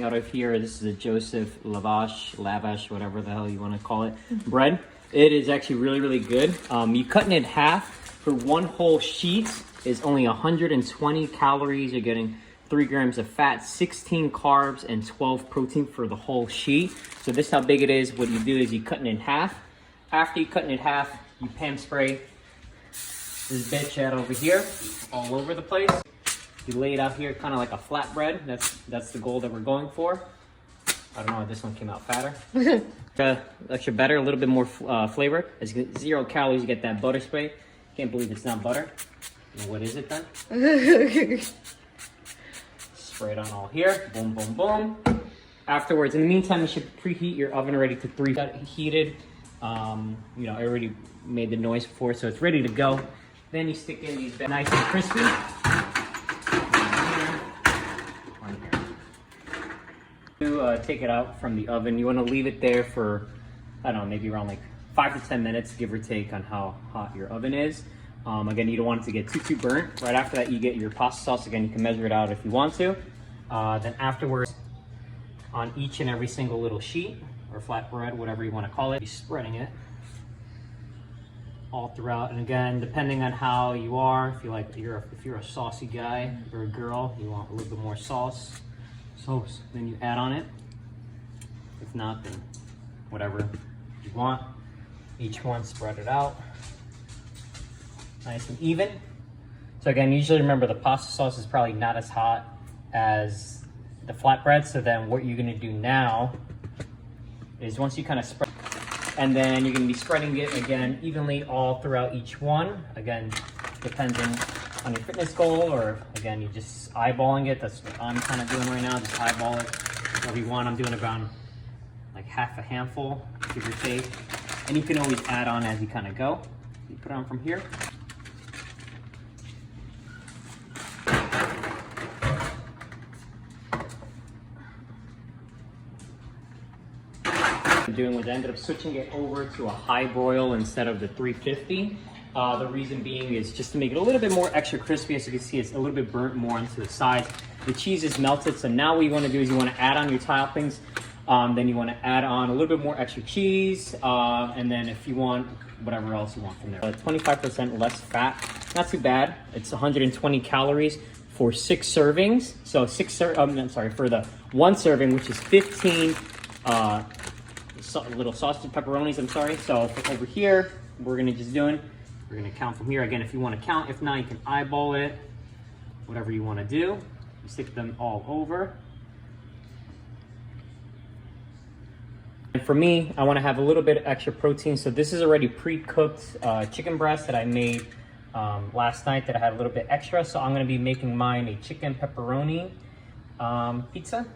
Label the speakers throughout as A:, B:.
A: out of here. This is a Joseph Lavash, whatever the hell you want to call it, bread. It is actually really, really good. You cutting it in half for one whole sheet is only 120 calories. You're getting 3 grams of fat, 16 carbs, and 12 protein for the whole sheet. So this is how big it is. What you do is you cut it in half. After you cut it in half, you pan spray this bitch out over here, all over the place. You lay it out here kind of like a flatbread. That's the goal that we're going for. I don't know, this one came out fatter. Extra better, a little bit more flavor. As you get 0 calories, you get that butter spray. Can't believe it's not butter. Well, what is it then? Spray it on all here. Boom, boom, boom. Afterwards, in the meantime, you should preheat your oven already to 3. Got it heated. You know, I already made the noise before, so it's ready to go. Then you stick in these nice and crispy. To take it out from the oven, you want to leave it there for, I don't know, maybe around like 5 to 10 minutes, give or take, on how hot your oven is. Again, you don't want it to get too burnt. Right after that, you get your pasta sauce. Again, you can measure it out if you want to. Then afterwards, on each and every single little sheet, or flatbread, whatever you want to call it, you're spreading it all throughout. And again, depending on how you are, if you're a saucy guy or a girl, you want a little bit more sauce, then you add on it. If not, then whatever you want. Each one, spread it out nice and even. So again, usually remember the pasta sauce is probably not as hot as the flatbread. So then what you're gonna do now is once you kind of spread, and then you're gonna be spreading it again evenly all throughout each one. Again, depending on your fitness goal, or again, you're just eyeballing it. That's what I'm kind of doing right now, just eyeball it. Whatever you want, I'm doing around like half a handful, give or take. And you can always add on as you kind of go. You put it on from here. Doing was I ended up switching it over to a high broil instead of the 350. The reason being is just to make it a little bit more extra crispy. As you can see, it's a little bit burnt more onto the sides. The cheese is melted, so now what you want to do is you want to add on your toppings. Then you want to add on a little bit more extra cheese, and then if you want, whatever else you want from there. 25% less fat, not too bad. It's 120 calories for 6 servings. So for the 1 serving, which is 15 little sausage pepperonis, So over here, we're gonna count from here. Again, if you want to count, if not, you can eyeball it, whatever you want to do. You stick them all over. And for me, I want to have a little bit of extra protein. So this is already pre-cooked chicken breast that I made last night that I had a little bit extra. So I'm going to be making mine a chicken pepperoni pizza.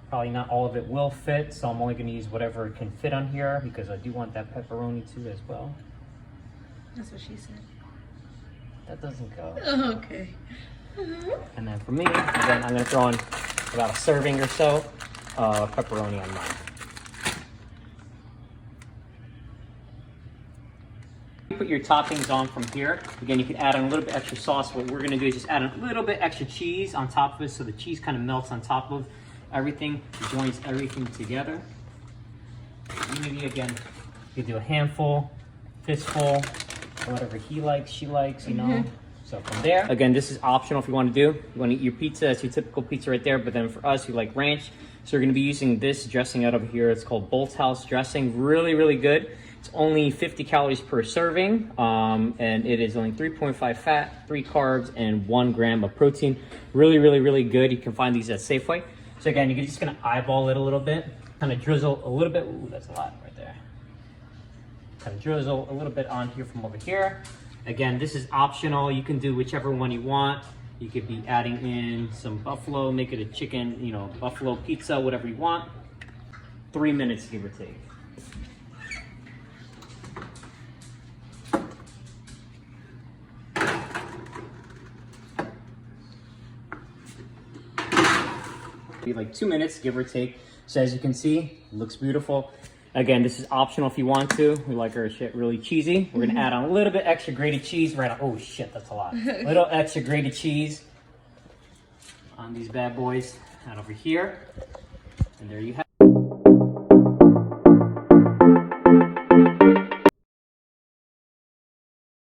A: Probably not all of it will fit, so I'm only going to use whatever can fit on here because I do want that pepperoni too as well.
B: That's what she said.
A: That doesn't go.
B: Okay.
A: And then for me, again, I'm going to throw in about a serving or so of pepperoni on mine. Put your toppings on from here. Again, you can add on a little bit extra sauce. What we're going to do is just add a little bit extra cheese on top of it so the cheese kind of melts on top of everything, joins everything together. Maybe again, you can do a handful, fistful, whatever he likes, she likes, you know. So from there, again, this is optional if you want to do. You want to eat your pizza, that's your typical pizza right there. But then for us, we like ranch. So we're going to be using this dressing out of here. It's called Bolthouse dressing. Really, really good. It's only 50 calories per serving, and it is only 3.5 fat, 3 carbs, and 1 gram of protein. Really, really, really good. You can find these at Safeway. So again, you're just gonna eyeball it a little bit, kind of drizzle a little bit. Ooh, that's a lot right there. Kind of drizzle a little bit on here from over here. Again, this is optional. You can do whichever one you want. You could be adding in some buffalo, make it a chicken, you know, buffalo pizza, whatever you want. 3 minutes, give or take. Be like 2 minutes, give or take. So as you can see, it looks beautiful. Again, this is optional if you want to. We like our shit really cheesy. We're gonna add on a little bit extra grated cheese right on. Oh shit, that's a lot. A little extra grated cheese on these bad boys. that over here. And there you have it.